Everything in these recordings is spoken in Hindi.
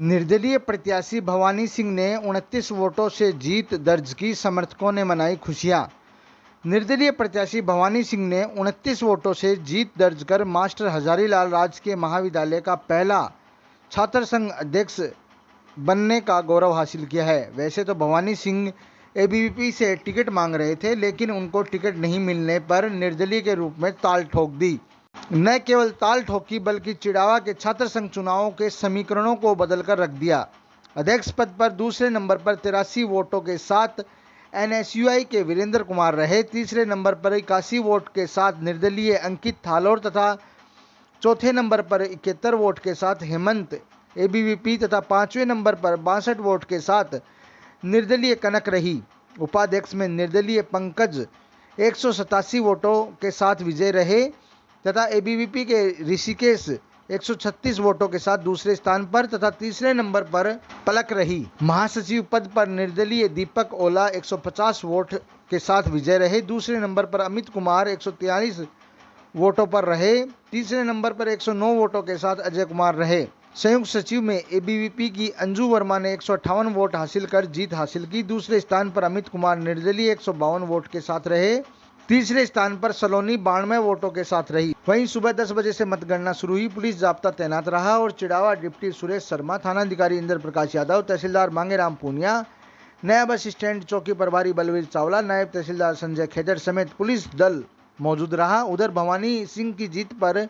निर्दलीय प्रत्याशी भवानी सिंह ने 29 वोटों से जीत दर्ज की, समर्थकों ने मनाई खुशियां। निर्दलीय प्रत्याशी भवानी सिंह ने 29 वोटों से जीत दर्ज कर मास्टर हजारीलाल राजकीय महाविद्यालय का पहला छात्र संघ अध्यक्ष बनने का गौरव हासिल किया है। वैसे तो भवानी सिंह एबीवीपी से टिकट मांग रहे थे, लेकिन उनको टिकट नहीं मिलने पर निर्दलीय के रूप में ताल ठोक दी। न केवल ताल ठोकी बल्कि चिड़ावा के छात्र संघ चुनावों के समीकरणों को बदलकर रख दिया। अध्यक्ष पद पर दूसरे नंबर पर 83 वोटों के साथ एनएसयूआई के वीरेंद्र कुमार रहे। तीसरे नंबर पर 81 वोट के साथ निर्दलीय अंकित थालोर तथा चौथे नंबर पर 71 वोट के साथ हेमंत एबीवीपी तथा पांचवें नंबर पर 62 वोट के साथ निर्दलीय कनक रही। उपाध्यक्ष में निर्दलीय पंकज 187 वोटों के साथ विजय रहे तथा एबीवीपी के ऋषिकेश 136 वोटों के साथ दूसरे स्थान पर तथा तीसरे नंबर पर पलक रही। महासचिव पद पर निर्दलीय दीपक ओला 150 वोट के साथ विजय रहे। दूसरे नंबर पर अमित कुमार 143 वोटों पर रहे। तीसरे नंबर पर 109 वोटों के साथ अजय कुमार रहे। संयुक्त सचिव में एबीवीपी की अंजू वर्मा ने 158 वोट हासिल कर जीत हासिल की। दूसरे स्थान पर अमित कुमार निर्दलीय 152 वोट के साथ रहे। तीसरे स्थान पर सलोनी 92 वोटों के साथ रही। वहीं सुबह 10 बजे से मतगणना शुरू हुई। पुलिस जाब्ता तैनात रहा और चिड़ावा डिप्टी सुरेश शर्मा, थानाधिकारी इंद्र प्रकाश यादव, तहसीलदार मांगेराम पूनिया, नया बस स्टैंड चौकी प्रभारी बलवीर चावला, नायब तहसीलदार संजय खेदड़ समेत पुलिस दल मौजूद रहा। उधर भवानी सिंह की जीत पर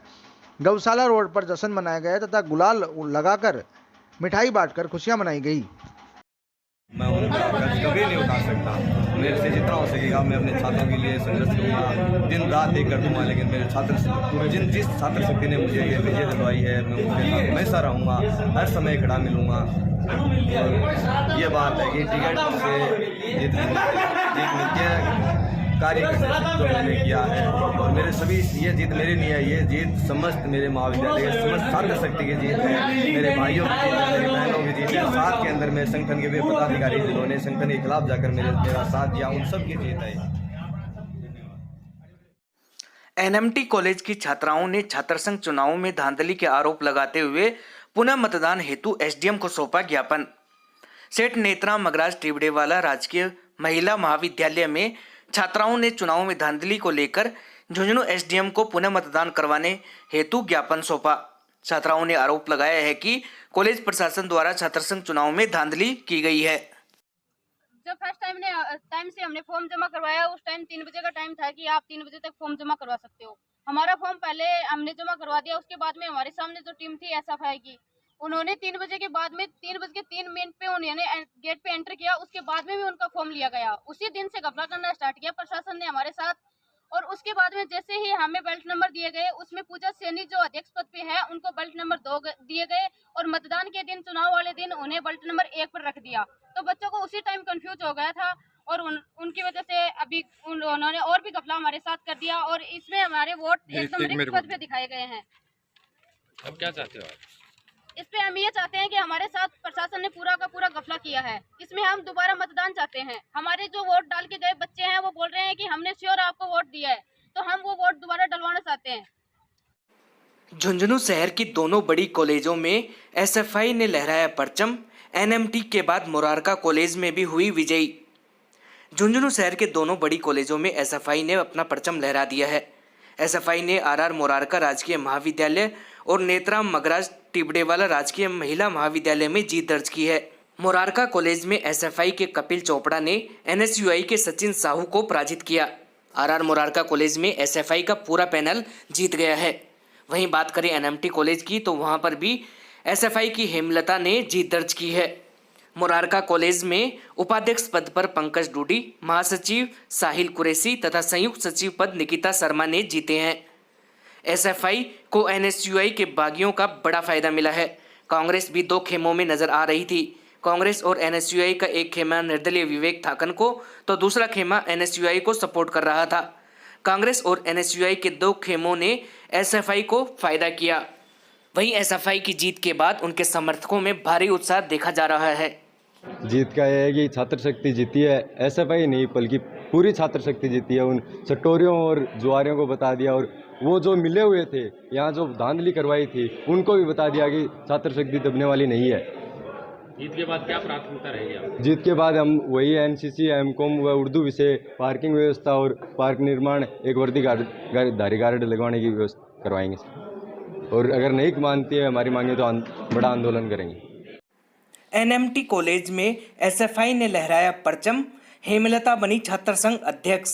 गौशाला रोड पर जश्न मनाया गया तथा गुलाल लगाकर मिठाई बांटकर खुशियां मनाई गई। मैं उनका कर्ज कभी नहीं उठा सकता। मेरे से जितना हो सकेगा मैं अपने छात्रों के लिए संघर्ष करूँगा, दिन रात एक कर दूँगा। लेकिन मेरे छात्र जिस छात्र शक्ति ने मुझे ये विजय दिलवाई है, मैं उनके साथ हमेशा रहूँगा, हर समय खड़ा मिलूँगा। और ये बात है कि टिकट से जीत मिलती है कार्य करने जो मैंने किया है। और मेरे सभी ये जीत मेरी नहीं है, ये जीत समस्त मेरे महाविद्यालय समस्त छात्र शक्ति की जीत है, मेरे भाइयों की जीत है, मेरी बहनों की जीत है। साथ के अंदर में संगठन के भी पदाधिकारी जिन्होंने संगठन के खिलाफ जाकर मेरा साथ दिया, उन सब की जीत है। एनएमटी कॉलेज की छात्राओं ने छात्रसंघ चुनावों में धांधली के आरोप लगाते हुए पुनः मतदान हेतु एसडीएम को सौंपा ज्ञापन। सेठ नेत्राम मगराज टिबड़ेवाला राजकीय महिला महाविद्यालय में छात्राओं ने चुनावों में धांधली को लेकर झुंझुनू एसडीएम को पुनः मतदान करवाने हेतु ज्ञापन सौंपा। छात्राओं ने आरोप लगाया है कि कॉलेज प्रशासन द्वारा छात्रसंघ चुनाव में धांधली की गई है। जब फर्स्ट टाइम से हमने फॉर्म जमा करवाया, उस टाइम 3 बजे का टाइम था कि आप 3 बजे तक फॉर्म जमा करवा सकते हो। हमारा फॉर्म पहले हमने जमा करवा दिया। उसके बाद में हमारे सामने जो टीम थी एसएफआई की, उन्होंने 3 बजे के बाद में 3:03 पे उन्होंने गेट पे एंटर किया। उसके बाद में भी उनका फॉर्म लिया गया। उसी दिन से घपला करना स्टार्ट किया प्रशासन ने हमारे साथ। और उसके बाद में जैसे ही हमें बेल्ट नंबर दिए गए, उसमें पूजा सैनी जो अध्यक्ष पद पे है उनको बेल्ट नंबर 2 दिए गए और मतदान के दिन, चुनाव वाले दिन, उन्हें बेल्ट नंबर 1 पर रख दिया। तो बच्चों को उसी टाइम कंफ्यूज हो गया था और उनकी वजह से अभी उन्होंने और भी घपला हमारे साथ कर दिया। और इसमें हमारे वोट एकदम रिक्त पद पे दिखाए गए हैं। अब क्या चाहते हो आप? इस पे हम ये चाहते हैं कि हमारे साथ प्रशासन ने पूरा का पूरा घपला किया है। इसमें हम दोबारा मतदान चाहते हैं। हमारे जो वोट डाल के गए बच्चे हैं वो बोल रहे हैं कि हमने श्योर आपको वोट दिया है, तो हम वो वोट दोबारा डलवाना चाहते हैं। झुंझुनू शहर की दोनों बड़ी कॉलेजों में एसएफआई ने लहराया परचम। एनएमटी के बाद मुरारका कॉलेज में भी हुई विजयी। झुंझुनू शहर के दोनों बड़ी कॉलेजों में एसएफआई ने अपना परचम लहरा दिया है। एसएफआई ने आरआर मुरारका राजकीय महाविद्यालय और नेत्राम मगराज टिबड़ेवाला राजकीय महिला महाविद्यालय में जीत दर्ज की है। मुरारका कॉलेज में एसएफआई के कपिल चोपड़ा ने एनएसयूआई के सचिन साहू को पराजित किया। आरआर मुरारका कॉलेज में एसएफआई का पूरा पैनल जीत गया है। वहीं बात करें एनएमटी कॉलेज की, तो वहां पर भी एसएफआई की हेमलता ने जीत दर्ज की है। मुरारका कॉलेज में उपाध्यक्ष पद पर पंकज डूडी, महासचिव साहिल कुरैशी तथा संयुक्त सचिव पद निकिता शर्मा ने जीते हैं। एसएफआई को एनएसयूआई के बागियों का बड़ा फायदा मिला है। कांग्रेस भी 2 खेमों में नजर आ रही थी। कांग्रेस और एनएसयूआई का एक खेमा निर्दलीय विवेक थाकन को तो दूसरा खेमा एनएसयूआई को सपोर्ट कर रहा था। कांग्रेस और एनएसयूआई के 2 खेमों ने एसएफआई को फायदा किया। वहीं एसएफआई की जीत के बाद उनके समर्थकों में भारी उत्साह देखा जा रहा है। जीत का यह है कि छात्र शक्ति जीती है, एसएफआई नहीं बल्कि पूरी छात्र शक्ति जीती है। उन सटोरियों और जुआरियों को बता दिया और वो जो मिले हुए थे यहाँ जो धांधली करवाई थी उनको भी बता दिया कि छात्र शक्ति दबने वाली नहीं है। जीत के बाद क्या प्राथमिकता रहेगी आपकी? जीत के बाद हम वही एनसीसी, एमकॉम व उर्दू विषय, पार्किंग व्यवस्था और पार्क निर्माण, एक वर्दीधारी गार्ड लगवाने की व्यवस्था करवाएंगे सर। और अगर नहीं मानती है हमारी मांगे तो बड़ा आंदोलन करेंगे। एनएमटी कॉलेज में एसएफआई ने लहराया परचम, हेमलता बनी छात्र संघ अध्यक्ष।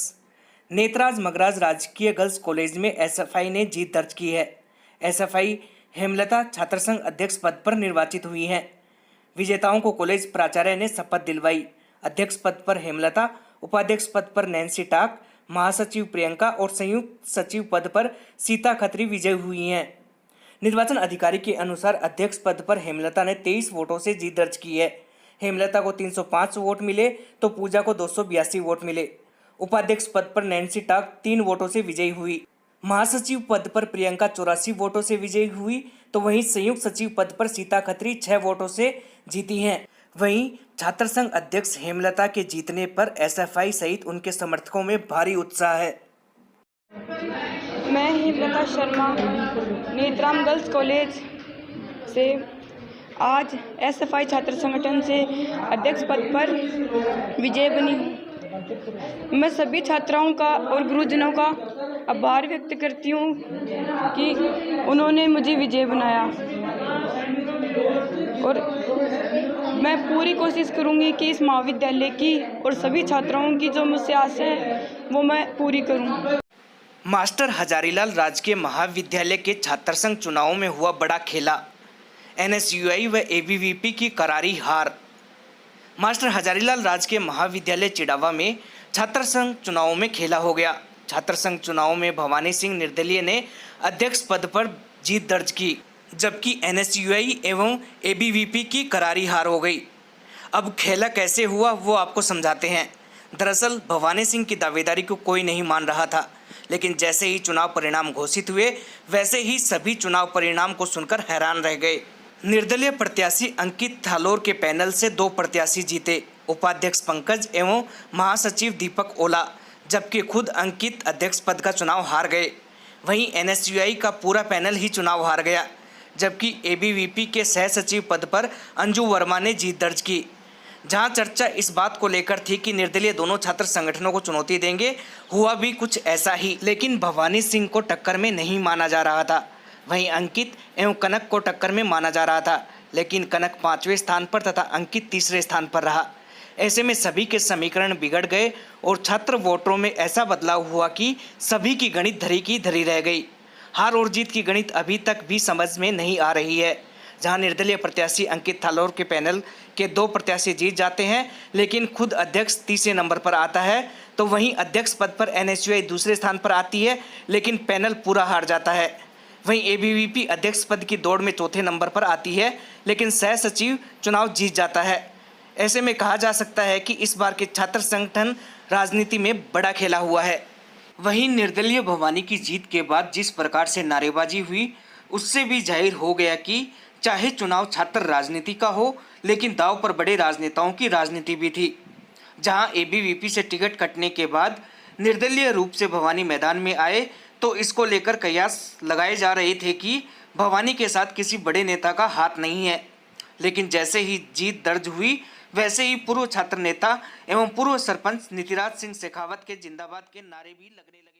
नेतराज मगराज राजकीय गर्ल्स कॉलेज में एसएफआई ने जीत दर्ज की है। एसएफआई हेमलता छात्र संघ अध्यक्ष पद पर निर्वाचित हुई हैं। विजेताओं को कॉलेज प्राचार्य ने शपथ दिलवाई। अध्यक्ष पद पर हेमलता, उपाध्यक्ष पद पर नैन्सी टाक, महासचिव प्रियंका और संयुक्त सचिव पद पर सीता खत्री विजयी हुई हैं। निर्वाचन अधिकारी के अनुसार अध्यक्ष पद पर हेमलता ने 23 वोटों से जीत दर्ज की है। हेमलता को 305 वोट मिले तो पूजा को 282 वोट मिले। उपाध्यक्ष पद पर नैन्सी टाक 3 वोटों से विजयी हुई। महासचिव पद पर प्रियंका 84 वोटों से विजयी हुई तो वहीं संयुक्त सचिव पद पर सीता खत्री 6 वोटों से जीती हैं। वहीं छात्र संघ अध्यक्ष हेमलता के जीतने पर एसएफआई सहित उनके समर्थकों में भारी उत्साह है। मैं हेमलता शर्मा नेत्राम गर्ल्स कॉलेज से आज एसएफआई छात्र संगठन से अध्यक्ष पद पर विजय बनी हूँ। मैं सभी छात्राओं का और गुरुजनों का आभार व्यक्त करती हूँ कि उन्होंने मुझे विजय बनाया और मैं पूरी कोशिश करूँगी कि इस महाविद्यालय की और सभी छात्राओं की जो मुझसे आशा है वो मैं पूरी करूँ। मास्टर हजारीलाल राजकीय महाविद्यालय के छात्र संघ चुनावों में हुआ बड़ा खेला। एनएसयूआई व एबीवीपी की करारी हार। मास्टर हजारीलाल राजकीय महाविद्यालय चिड़ावा में छात्र संघ चुनावों में खेला हो गया। छात्र संघ चुनावों में भवानी सिंह निर्दलीय ने अध्यक्ष पद पर जीत दर्ज की, जबकि एनएसयूआई एवं एबीवीपी की करारी हार हो गई। अब खेला कैसे हुआ वो आपको समझाते हैं। दरअसल भवानी सिंह की दावेदारी को कोई नहीं मान रहा था, लेकिन जैसे ही चुनाव परिणाम घोषित हुए वैसे ही सभी चुनाव परिणाम को सुनकर हैरान रह गए। निर्दलीय प्रत्याशी अंकित थालोर के पैनल से 2 प्रत्याशी जीते, उपाध्यक्ष पंकज एवं महासचिव दीपक ओला, जबकि खुद अंकित अध्यक्ष पद का चुनाव हार गए। वहीं एनएसयूआई का पूरा पैनल ही चुनाव हार गया, जबकि एबीवीपी के सह सचिव पद पर अंजू वर्मा ने जीत दर्ज की। जहां चर्चा इस बात को लेकर थी कि निर्दलीय दोनों छात्र संगठनों को चुनौती देंगे, हुआ भी कुछ ऐसा ही, लेकिन भवानी सिंह को टक्कर में नहीं माना जा रहा था। वहीं अंकित एवं कनक को टक्कर में माना जा रहा था, लेकिन कनक 5वें स्थान पर तथा अंकित 3रे स्थान पर रहा। ऐसे में सभी के समीकरण बिगड़ गए और छात्र वोटरों में ऐसा बदलाव हुआ कि सभी की गणित धरी की धरी रह गई। हार और जीत की गणित अभी तक भी समझ में नहीं आ रही है। जहां निर्दलीय प्रत्याशी अंकित थालोर के पैनल के 2 प्रत्याशी जीत जाते हैं, लेकिन खुद अध्यक्ष 3रे नंबर पर आता है, तो वहीं अध्यक्ष पद पर एनएसयूआई 2रे स्थान पर आती है, लेकिन पैनल पूरा हार जाता है। वहीं एबीवीपी अध्यक्ष पद की दौड़ में 4थे नंबर पर आती है, लेकिन सह सचिव चुनाव जीत जाता है। ऐसे में कहा जा सकता है कि इस बार के छात्र संगठन राजनीति में बड़ा खेला हुआ है। वहीं निर्दलीय भवानी की जीत के बाद जिस प्रकार से नारेबाजी हुई, उससे भी जाहिर हो गया कि चाहे चुनाव छात्र राजनीति का हो, लेकिन दांव पर बड़े राजनेताओं की राजनीति भी थी। जहां एबीवीपी से टिकट कटने के बाद निर्दलीय रूप से भवानी मैदान में आए, तो इसको लेकर कयास लगाए जा रहे थे कि भवानी के साथ किसी बड़े नेता का हाथ नहीं है। लेकिन जैसे ही जीत दर्ज हुई, वैसे ही पूर्व छात्र नेता एवं पूर्व सरपंच नीतिराज सिंह शेखावत के जिंदाबाद के नारे भी लगने लगे।